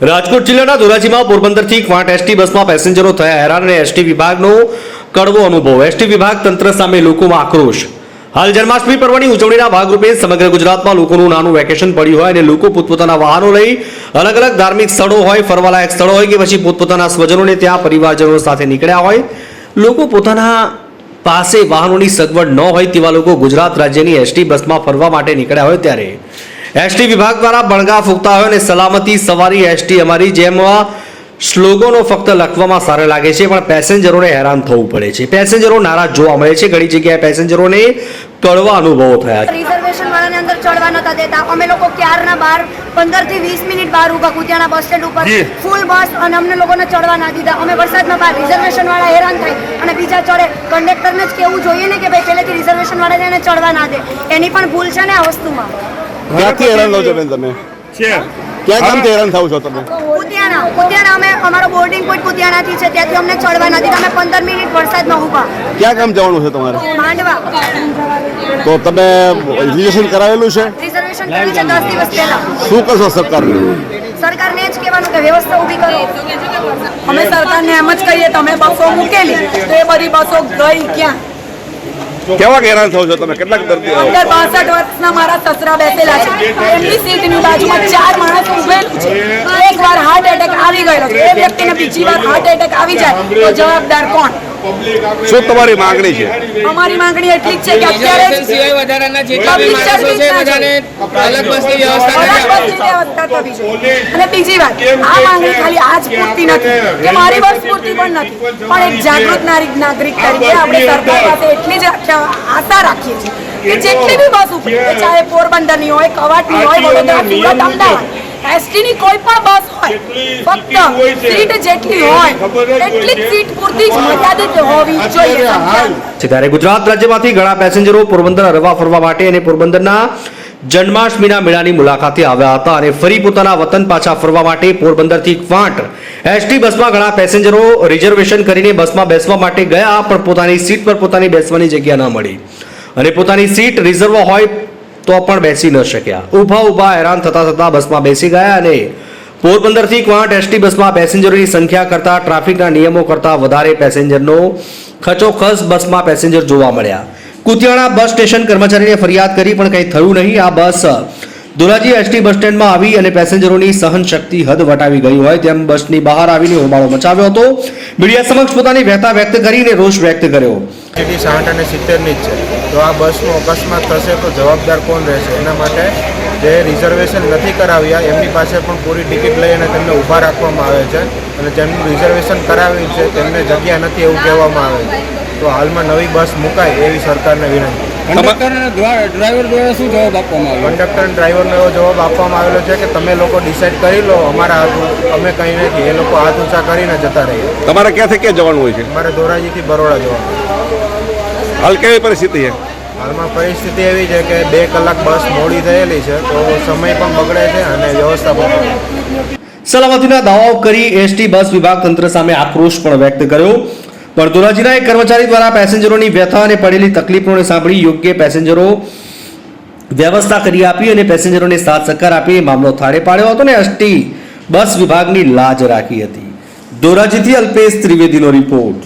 રાજકોટ જિલ્લાના ધોરાજીમાં પોરબંદરથી ક્વાંટ એસટી બસમાં પેસેન્જરો થયા હેરાન અને એસટી વિભાગનો કડવો અનુભવ. એસટી વિભાગ તંત્ર સામે લોકોમાં આક્રોશ. હાલ જન્માષ્ટમી પર્વની ઉજવણીના ભાગરૂપે સમગ્ર ગુજરાતમાં લોકોનું નાનું વેકેશન પડ્યું હોય અને લોકો પોતપોતાના વાહનો લઈ અલગ અલગ ધાર્મિક સ્થળો હોય, ફરવાલાયક સ્થળો હોય કે પછી પોતપોતાના સ્વજનોને ત્યાં પરિવારજનો સાથે નીકળ્યા હોય. લોકો પોતાના પાસે વાહનોની સગવડ ન હોય તેવા લોકો ગુજરાત રાજ્યની એસટી બસમાં ફરવા માટે નીકળ્યા હોય ત્યારે એસટી વિભાગ દ્વારા બણગા ફૂંકતા હોય અને સલામતી સવારી એસટી અમારી જેમ સ્લોગનો ફક્ત લખવામાં સારા લાગે છે, પણ પેસેન્જરોને હેરાન થવું પડે છે. પેસેન્જરો નારાજ જોવા મળે છે. ઘણી જગ્યાએ પેસેન્જરોને કડવા અનુભવો થયા છે. રિઝર્વેશન વાળાને અંદર ચડવા નતા દેતા. અમે લોકો ક્યારના બહાર 15 થી 20 મિનિટ બહાર ઊભા કુતિયાના બસ સ્ટેન્ડ ઉપર ફૂલ બસ અને અમને લોકોને ચડવા ના દીધા. અમે વરસાદમાં બહાર રિઝર્વેશન વાળા હેરાન થાય અને બીજા ચડે. કંડક્ટરને જ કેવું જોઈએ ને કે ભાઈ પહેલેથી રિઝર્વેશન વાળાને એને ચડવા ના દે. એની પણ ભૂલ છે ને આ વસ્તુમાં. ક્યાંથી હેરાન થાવ છો બેન તમે? ક્યાં કામથી હેરાન થાવ છો તમે? કુતિયાણા અમે અમારો બોર્ડિંગ પોઈન્ટ કુતિયાણાથી છે, ત્યાંથી અમને ચડવા નથી. અમે 15 મિનિટ વરસાદમાં ઊભા. ક્યાં કામ જવાનું છે તમારે? માંડવા. તો તમે રિઝર્વેશન કરાવેલું છે? રિઝર્વેશન કર્યું છે 10 દિવસ પહેલા. શું કરશો સરકારને? સરકારને જ કહેવાનું કે વ્યવસ્થા ઊભી કરો. અમે સરકારને એમ જ કહીએ તમે બસો મૂકેલી તો એ બધી બસો ગઈ ક્યાં? કેવા હેરાન થાવ છો તમે? કેટલાક દર્દીઓ? અંદર 62 વર્ષના મારા સસરા બેસેલા છે. એમની સીટની બાજુમાં 4 માણસ ઉભેલું છે. એકવાર હાર્ટ એટેક આવી ગયેલો છે, એ વ્યક્તિને બીજી વાર હાર્ટ એટેક આવી જાય તો જવાબદાર કોણ? શું તમારી માંગણી છે? અમારી માંગણી એટલી જ છે કે અત્યારે સિવાય વધારાના જેટલા બી માણસો છે બધાને અલગ બસની વ્યવસ્થા થવી જોઈએ. અને બીજી વાત, આ માંગણી ખાલી આજ પૂરતી નથી કે મારી બસ પૂરતી પણ નથી, પણ એક જાગૃત નાગરિક તરીકે આપણે સરકાર પાસે એટલી જ આશા રાખીએ છીએ કે જેટલી બી બસ ઉપડી, ચાહે પોરબંદરની હોય, કવાટની હોય, વડોદરા, સુરત, અમદાવાદ, એસટીની કોઈ પણ બસ હોય, ફક્ત સીટ જેટલી હોય એટલી જ સીટ પૂરતી જ મર્યાદિત હોવી જોઈએ. ત્યારે ગુજરાત રાજ્યમાંથી ઘણા પેસેન્જરો પોરબંદર હરવા ફરવા માટે અને પોરબંદરના જન્માષ્ટમીના મેળાની મુલાકાતે આવ્યા હતા અને ફરી પોતાના વતન પાછા ફરવા માટે પોરબંદરથી ક્વાંટ એસટી બસમાં ઘણા પેસેન્જરો રિઝર્વેશન કરીને બસમાં બેસવા માટે ગયા, પણ પોતાની સીટ પર પોતાની બેસવાની જગ્યા ન મળી અને પોતાની સીટ રિઝર્વ હોય તો પણ બેસી ન શક્યા. ઊભા હેરાન થતા બસમાં બેસી ગયા અને પોરબંદરથી ક્વાંટ એસટી બસમાં પેસેન્જરોની સંખ્યા કરતાં ટ્રાફિકના નિયમો કરતાં વધારે પેસેન્જરનો ખચોખચ બસમાં પેસેન્જર જોવા મળ્યા. કુતિયાણા બસ સ્ટેશન કર્મચારીને ફરિયાદ કરી પણ કંઈ થયું નહીં. આ બસ ધોરાજી એસટી બસ સ્ટેન્ડમાં આવી અને પેસેન્જરોની સહન શક્તિ હદ વટાવી ગઈ હોય તેમ બસની બહાર આવીને હોબાળો મચાવ્યો હતો. મીડિયા સમક્ષ પોતાની વ્યથા વ્યક્ત કરીને રોષ વ્યક્ત કર્યો. 60 અને 70ની જ છે, તો આ બસનો અકસ્માત થશે તો જવાબદાર કોણ રહેશે? એના માટે જે રિઝર્વેશન નથી કરાવ્યા એમની પાસે પણ પૂરી ટિકિટ લઈ અને તેમને ઊભા રાખવામાં આવે છે અને જેમનું રિઝર્વેશન કરાવ્યું છે તેમને જગ્યા નથી એવું કહેવામાં આવે છે. તો હાલમાં નવી બસ મુકાય એવી સરકારને વિનંતી. કંડક્ટર અને ડ્રાઈવર દ્વારા શું જવાબ આપવામાં આવ્યો? કંડક્ટર અને ડ્રાઈવરનો એવો જવાબ આપવામાં આવેલો છે કે તમે લોકો ડિસાઈડ કરી લો, અમારા હાથ અમે કંઈ નથી. એ લોકો હાથ ઊંચા કરીને જતા રહીએ. તમારે ક્યાંથી ક્યાં જવાનું હોય છે? અમારે ધોરાજીથી બરોડા જવાનું. હાલ કેવી પરિસ્થિતિ છે? હાલમાં પરિસ્થિતિ એવી છે કે 2 કલાક બસ મોડી થયેલી છે, તો સમય પણ બગડે છે અને વ્યવસ્થા પણ. સલામતીના દાવાઓ કરી એસટી બસ વિભાગ તંત્ર સામે આક્રોશ પણ વ્યક્ત કર્યો, પણ ધોરાજીના એક કર્મચારી દ્વારા પેસેન્જરોની વ્યથા અને પડેલી તકલીફોને સાંભળી યોગ્ય પેસેન્જરો વ્યવસ્થા કરી આપી અને પેસેન્જરોને સાથ સહકાર આપી મામલો થાળે પાડ્યો હતો અને એસટી બસ વિભાગની લાજ રાખી હતી. ધોરાજીથી અલ્પેશ ત્રિવેદીનો રિપોર્ટ.